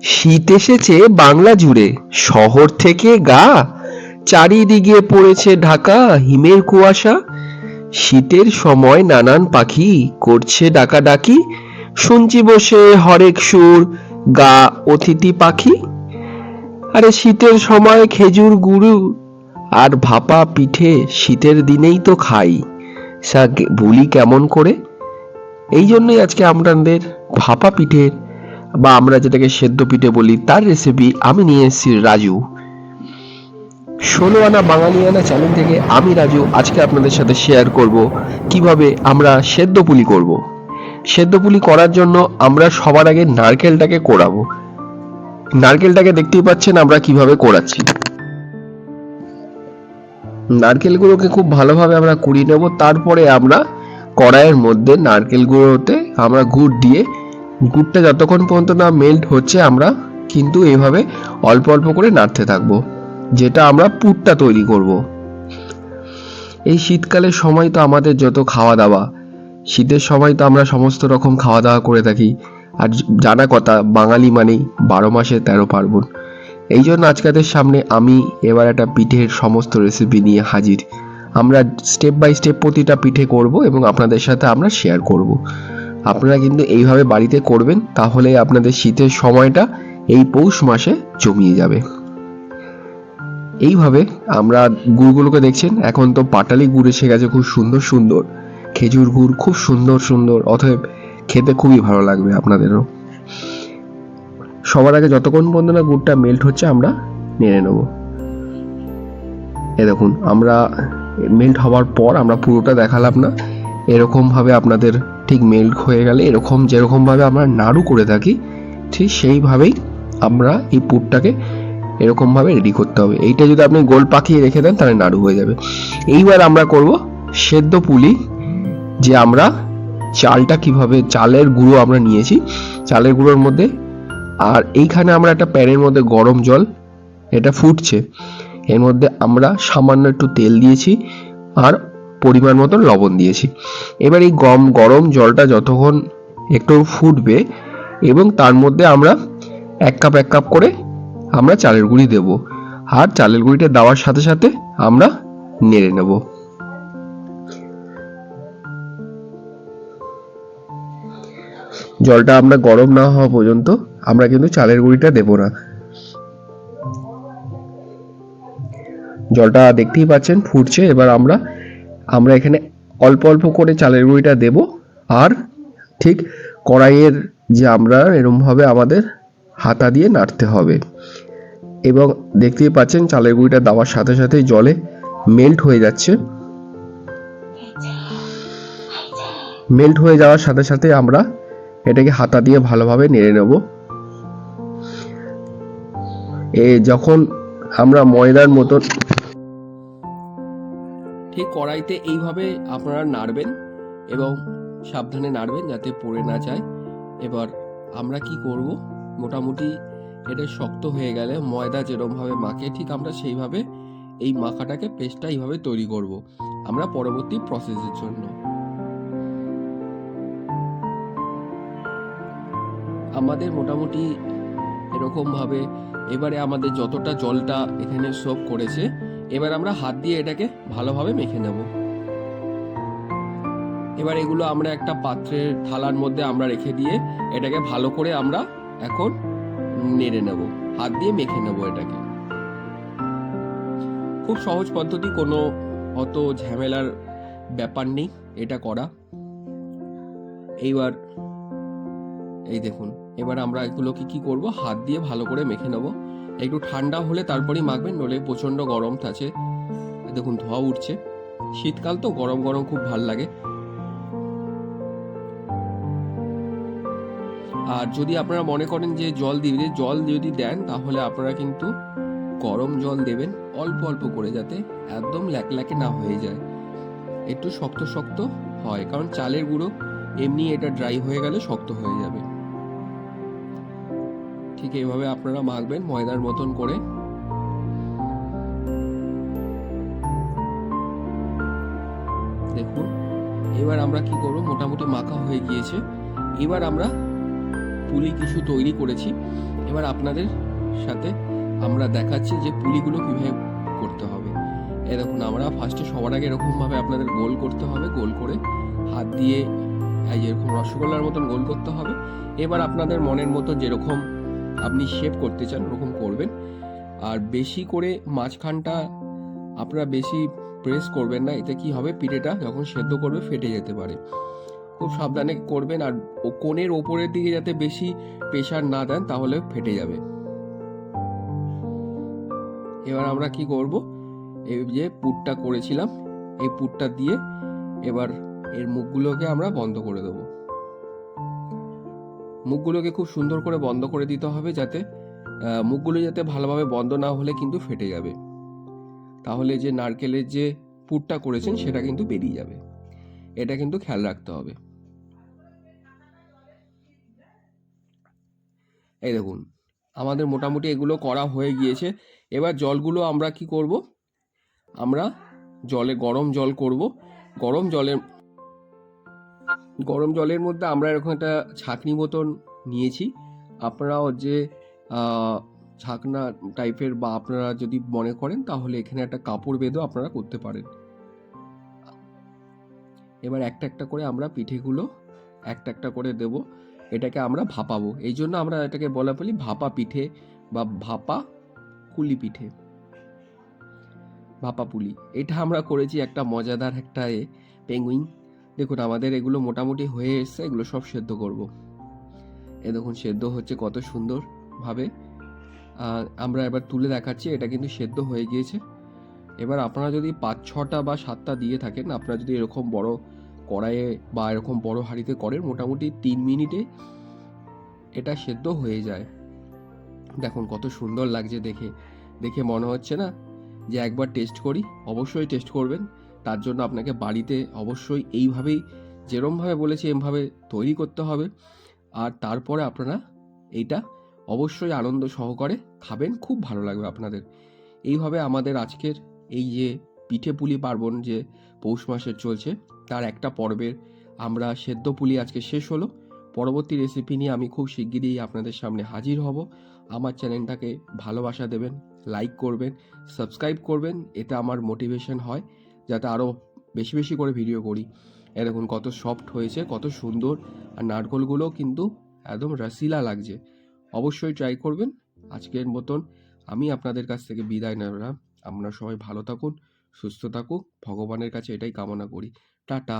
শীত এসেছে বাংলা জুড়ে, শহর থেকে গা চারিদিকে পড়েছে ঢাকা হিমের কুয়াশা। শীতের সময় নানান পাখি করছে ডাকাডাকি, শুনছি বসে হরেক সুর গা অতিথি পাখি। আরে শীতের সময় খেজুর গুড় আর ভাপা পিঠে শীতের দিনেই তো খাই, ভুলি কেমন করে। এই জন্যই আজকে আপনাদের ভাপা পিঠের বা আমরা যেটাকে সেদ্ধ পিঠে বলি তার রেসিপি আমি নিয়ে এসেছি রাজু। ১৬ আনা বাঙালিয়ানা চ্যানেল থেকে আমি রাজু আজকে আপনাদের সাথে শেয়ার করব কিভাবে আমরা সেদ্ধ পুলি করব। সেদ্ধ পুলি করার জন্য আমরা সবার আগে নারকেলটাকে কোড়াবো। নারকেলটাকে দেখতেই পাচ্ছেন আমরা কিভাবে কোড়াচ্ছি। নারকেলগুলোকে খুব ভালোভাবে আমরা কুড়িয়ে নেব। তারপরে আমরা কড়াইয়ের মধ্যে নারকেলগুলোতে আমরা গুড় দিয়ে, গুড়টা যতক্ষণ পর্যন্ত না মেল্ট হচ্ছে আমরা কিন্তু এইভাবে অল্প অল্প করে নাড়তে থাকবো, যেটা আমরা পুরটা তৈরি করব। এই শীতকালের সময় তো আমাদের যত খাওয়া দাওয়া, শীতের সময় তো আমরা সমস্ত রকম খাওয়া দাওয়া করে থাকি। আর জানা কথা, বাঙালি মানেই ১২ মাসে ১৩ পার্বণ। এই জন্য আজকাদের সামনে আমি এবার একটা পিঠের সমস্ত রেসিপি নিয়ে হাজির। আমরা স্টেপ বাই স্টেপ প্রতিটা পিঠে করব এবং আপনাদের সাথে আমরা শেয়ার করব। আপনারা কিন্তু এইভাবে বাড়িতে করবেন, তাহলে আপনাদের শীতের সময়টা এই পৌষ মাসে জমিয়ে যাবে। এইভাবে আমরা গুড়গুলোকে দেখছেন, এখন তো পাটালি গুড় এসে গেছে, খুব সুন্দর সুন্দর খেজুর গুড়, খুব সুন্দর সুন্দর, অতএব খেতে খুবই ভালো লাগবে আপনাদেরও। সবার আগে যতক্ষণ পর্যন্ত না গুড়টা মেল্ট হচ্ছে আমরা নেড়ে নেব। এ দেখুন, আমরা মেল্ট হওয়ার পর আমরা পুরোটা দেখালাম না, এরকমভাবে আপনাদের ঠিক মেল্ট হয়ে গেলে এরকম যেরকমভাবে আমরা নাড়ু করে থাকি ঠিক সেইভাবেই আমরা এই পুরটাকে এরকমভাবে রেডি করতে হবে। এইটা যদি আপনি গোল পাকিয়ে রেখে দেন তাহলে নাড়ু হয়ে যাবে। এইবার আমরা করব সেদ্ধ পুলি। যে আমরা চালটা কিভাবে, চালের গুঁড়ো আমরা নিয়েছি, চালের গুঁড়োর মধ্যে, আর এইখানে আমরা একটা প্যানের মধ্যে গরম জল, এটা ফুটছে, এর মধ্যে আমরা সামান্য একটু তেল দিয়েছি আর পরিমাণ মতো লবণ দিয়েছি। এবার এই গরম জলটা যতক্ষণ একটু ফুটবে এবং তার মধ্যে আমরা এক কাপ করে আমরা চালের গুঁড়ি দেব, আর চালের গুঁড়িটা দেওয়ার সাথে সাথে আমরা নেড়ে নেব। জলটা আমরা গরম না হওয়া পর্যন্ত আমরা কিন্তু চালের গুঁড়িটা দেব না। জলটা দেখতেই পাচ্ছেন ফুটছে। এবার আমরা এখানে অল্প অল্প করে চালের গুঁড়িটা দেব, আর ঠিক কড়াইয়ের যে আমরা এরকমভাবে আমাদের হাতা দিয়ে নাড়তে হবে। এবং দেখতেই পাচ্ছেন চালের গুঁড়িটা দেওয়ার সাথে সাথে জলে মেল্ট হয়ে যাচ্ছে। মেল্ট হয়ে যাওয়ার সাথে সাথে আমরা এটাকে হাতা দিয়ে ভালোভাবে নেড়ে নেব। যখন আমরা ময়দার মতন ঠিক কড়াইতে এইভাবে আপনারা নাড়বেন এবং সাবধানে নাড়বেন যাতে পড়ে না যায়। এবার আমরা কি করব, মোটামুটি এটা শক্ত হয়ে গেলে ময়দা যেরকমভাবে মাখে ঠিক আমরা সেইভাবে এই মাখাটাকে পেস্টটা এইভাবে তৈরি করব আমরা পরবর্তী প্রসেসের জন্য। আমাদের মোটামুটি এরকমভাবে এবারে আমাদের যতটা জলটা এখানে সোক করেছে, এবার আমরা হাত দিয়ে এটাকে ভালোভাবে মেখে নেব। এবার এগুলো আমরা একটা পাত্রের থালার মধ্যে আমরা রেখে দিয়ে এটাকে ভালো করে আমরা এখন নেড়ে নেব, হাত দিয়ে মেখে নেব এটাকে। খুব সহজ পদ্ধতি, কোনো অত ঝামেলার ব্যাপার নেই এটা করা। এইবার এই দেখুন, এবার আমরা এগুলোকে কি করব, হাত দিয়ে ভালো করে মেখে নেব। একটু ঠান্ডা হলে তারপরেই মাখবেন, নইলে প্রচন্ড গরম আছে। দেখুন ধোঁয়া উঠছে, শীতকাল তো গরম গরম খুব ভাল লাগে। আর যদি আপনারা মনে করেন যে জল দিবে, জল যদি দেন তাহলে আপনারা কিন্তু গরম জল দেবেন অল্প অল্প করে, যাতে একদম ল্যাকল্যাকে না হয়ে যায়, একটু শক্ত শক্ত হয়, কারণ চালের গুঁড়ো এমনি এটা ড্রাই হয়ে গেলে শক্ত হয়ে যাবে। ঠিক এইভাবে আপনারা মাখবেন ময়দার মতন করে। দেখুন এবার আমরা কি করব, মোটামুটি মাখা হয়ে গিয়েছে। এবার আমরা পুলি কিছু তৈরি করেছি, এবার আপনাদের সাথে আমরা দেখাচ্ছি যে পুলিগুলো কীভাবে করতে হবে। এই দেখুন, আমরা ফার্স্টে সবার আগে এরকমভাবে আপনাদের গোল করতে হবে, গোল করে হাত দিয়ে এই যেরকম রসগোল্লার মতন গোল করতে হবে। এবার আপনাদের মনের মতো যেরকম আপনি শেপ করতে চান ওরকম করবেন। আর বেশি করে মাঝখানটা আপনারা বেশি প্রেস করবেন না, এতে কি হবে, পিঠেটা যখন সেদ্ধ করবে ফেটে যেতে পারে। খুব সাবধানে করবেন, আর কোণের ওপরের দিকে যাতে বেশি প্রেশার না দেন, তাহলে ফেটে যাবে। এবার আমরা কি করব, এই যে পুরটা করেছিলাম এই পুরটা দিয়ে এবার এর মুখগুলোকে আমরা বন্ধ করে দেব। মুখগুলোকে খুব সুন্দর করে বন্ধ করে দিতে হবে, যাতে মুখগুলো যাতে ভালোভাবে বন্ধ না হলে কিন্তু ফেটে যাবে, তাহলে যে নারকেলের যে পুরটা করেছেন সেটা কিন্তু বেরিয়ে যাবে। এটা কিন্তু খেয়াল রাখতে হবে। এই দেখুন, আমাদের মোটামুটি এগুলো করা হয়ে গিয়েছে। এবার জলগুলো আমরা কি করব, আমরা গরম জল করব। গরম জলের মধ্যে আমরা এরকম একটা ছাঁকনি মতন নিয়েছি। আপনারাও যে ছাকনা টাইপের বা আপনারা যদি মনে করেন তাহলে এখানে একটা কাপড় বেঁধেও আপনারা করতে পারেন। এবার একটা একটা করে আমরা পিঠেগুলো একটা একটা করে দেব। এটাকে আমরা ভাপাবো, এই জন্য আমরা এটাকে বলি ভাপা পিঠে বা ভাপা কুলি পিঠে, ভাপা পুলি। এটা আমরা করেছি একটা মজাদার একটা পেঙ্গুইন। দেখুন আমাদের এগুলো মোটামুটি হয়ে এসছে, এগুলো সব সেদ্ধ করব। এ দেখুন সেদ্ধ হচ্ছে কত সুন্দরভাবে। আমরা এবার তুলে দেখাচ্ছি, এটা কিন্তু সেদ্ধ হয়ে গিয়েছে। এবার আপনারা যদি 5-6টা বা 7টা দিয়ে থাকেন, আপনারা যদি এরকম বড় কড়াইয়ে বা এরকম বড় হাঁড়িতে করেন, মোটামুটি 3 মিনিটে এটা সেদ্ধ হয়ে যায়। দেখুন কত সুন্দর লাগছে দেখে, দেখে মনে হচ্ছে না যে একবার টেস্ট করি। অবশ্যই টেস্ট করবেন, তার জন্য আপনাকে বাড়িতে অবশ্যই এইভাবেই যেরমভাবে বলেছি এমভাবে তৈরি করতে হবে। আর তারপরে আপনারা এইটা অবশ্যই আনন্দ সহকারে খাবেন, খুব ভালো লাগবে আপনাদের। এইভাবে আমাদের আজকের এই যে পিঠে পুলি পার্বণ যে পৌষ মাসের চলছে, তার একটা পর্বের আমরা সেদ্ধ পুলি আজকে শেষ হলো। পরবর্তী রেসিপি নিয়ে আমি খুব শিগগিরই আপনাদের সামনে হাজির হব। আমার চ্যানেলটাকে ভালোবাসা দেবেন, লাইক করবেন, সাবস্ক্রাইব করবেন, এতে আমার মোটিভেশন হয় যাতে আরও বেশি বেশি করে ভিডিও করি। এ দেখুন কত সফট হয়েছে, কত সুন্দর, আর নারকেলগুলো কিন্তু একদম রসিলা লাগছে। অবশ্যই ট্রাই করবেন। আজকের মতন আমি আপনাদের কাছ থেকে বিদায় নিলাম। আপনারা সবাই ভালো থাকুন, সুস্থ থাকুন, ভগবানের কাছে এটাই কামনা করি। টাটা।